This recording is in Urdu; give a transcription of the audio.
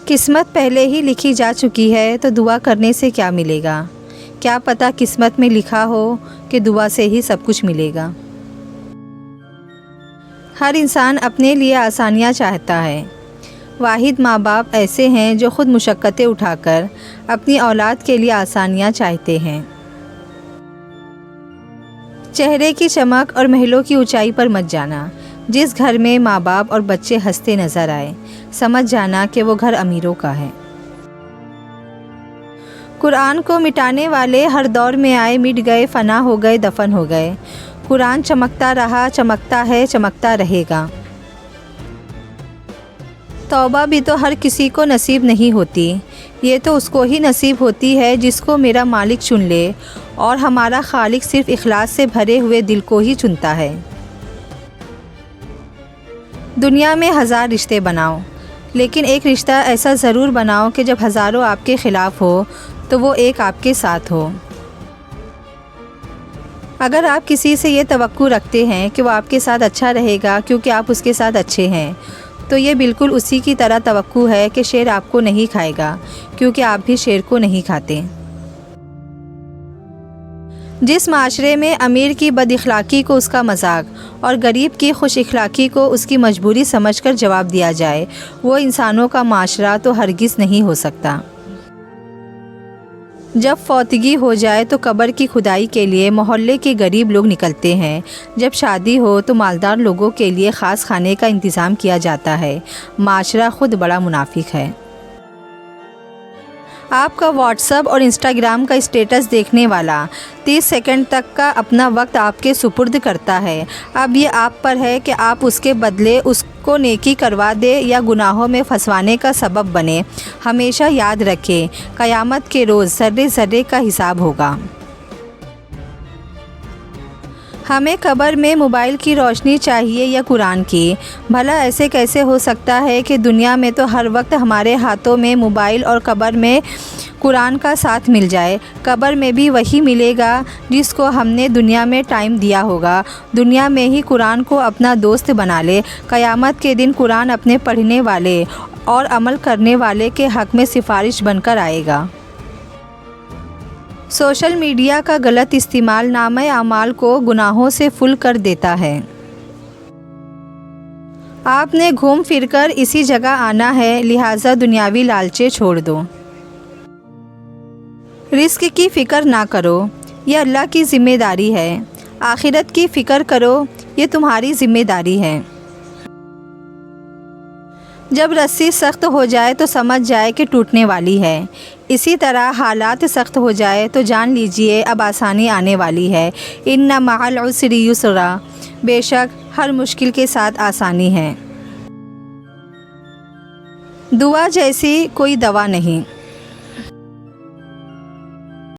قسمت پہلے ہی لکھی جا چکی ہے تو دعا کرنے سے کیا ملے گا؟ کیا پتہ قسمت میں لکھا ہو کہ دعا سے ہی سب کچھ ملے گا۔ ہر انسان اپنے لیے آسانیاں چاہتا ہے۔ واحد ماں باپ ایسے ہیں جو خود مشقتیں اٹھا کر اپنی اولاد کے لیے آسانیاں چاہتے ہیں۔ چہرے کی چمک اور محلوں کی اونچائی پر مت جانا۔ جس گھر میں ماں باپ اور بچے ہنستے نظر آئے، سمجھ جانا کہ وہ گھر امیروں کا ہے۔ قرآن کو مٹانے والے ہر دور میں آئے، مٹ گئے، فنا ہو گئے، دفن ہو گئے۔ قرآن چمکتا رہا، چمکتا ہے، چمکتا رہے گا۔ توبہ بھی تو ہر کسی کو نصیب نہیں ہوتی، یہ تو اس کو ہی نصیب ہوتی ہے جس کو میرا مالک چن لے، اور ہمارا خالق صرف اخلاص سے بھرے ہوئے دل کو ہی چنتا ہے۔ دنیا میں 1000 رشتے بناؤ، لیکن ایک رشتہ ایسا ضرور بناؤ کہ جب ہزاروں آپ کے خلاف ہو تو وہ ایک آپ کے ساتھ ہو۔ اگر آپ کسی سے یہ توقع رکھتے ہیں کہ وہ آپ کے ساتھ اچھا رہے گا کیونکہ آپ اس کے ساتھ اچھے ہیں، تو یہ بالکل اسی کی طرح توقع ہے کہ شیر آپ کو نہیں کھائے گا کیونکہ آپ بھی شیر کو نہیں کھاتے۔ جس معاشرے میں امیر کی بد اخلاقی کو اس کا مذاق اور غریب کی خوش اخلاقی کو اس کی مجبوری سمجھ کر جواب دیا جائے، وہ انسانوں کا معاشرہ تو ہرگز نہیں ہو سکتا۔ جب فوتگی ہو جائے تو قبر کی کھدائی کے لیے محلے کے غریب لوگ نکلتے ہیں، جب شادی ہو تو مالدار لوگوں کے لیے خاص کھانے کا انتظام کیا جاتا ہے۔ معاشرہ خود بڑا منافق ہے۔ آپ کا واٹس ایپ اور انسٹاگرام کا اسٹیٹس دیکھنے والا 30 سیکنڈ تک کا اپنا وقت آپ کے سپرد کرتا ہے۔ اب یہ آپ پر ہے کہ آپ اس کے بدلے اس کو نیکی کروا دے یا گناہوں میں پھنسوانے کا سبب بنے۔ ہمیشہ یاد رکھیں، قیامت کے روز ذرے ذرے کا حساب ہوگا۔ ہمیں قبر میں موبائل کی روشنی چاہیے یا قرآن کی؟ بھلا ایسے کیسے ہو سکتا ہے کہ دنیا میں تو ہر وقت ہمارے ہاتھوں میں موبائل اور قبر میں قرآن کا ساتھ مل جائے؟ قبر میں بھی وہی ملے گا جس کو ہم نے دنیا میں ٹائم دیا ہوگا۔ دنیا میں ہی قرآن کو اپنا دوست بنا لے، قیامت کے دن قرآن اپنے پڑھنے والے اور عمل کرنے والے کے حق میں سفارش بن کر آئے گا۔ سوشل میڈیا کا غلط استعمال نامہ اعمال کو گناہوں سے فل کر دیتا ہے۔ آپ نے گھوم پھر کر اسی جگہ آنا ہے، لہٰذا دنیاوی لالچیں چھوڑ دو۔ رزق کی فکر نہ کرو، یہ اللہ کی ذمہ داری ہے۔ آخرت کی فکر کرو، یہ تمہاری ذمہ داری ہے۔ جب رسی سخت ہو جائے تو سمجھ جائے کہ ٹوٹنے والی ہے، اسی طرح حالات سخت ہو جائے تو جان لیجئے اب آسانی آنے والی ہے۔ ان مع العسر یسرا، بے شک ہر مشکل کے ساتھ آسانی ہے۔ دعا جیسی کوئی دوا نہیں۔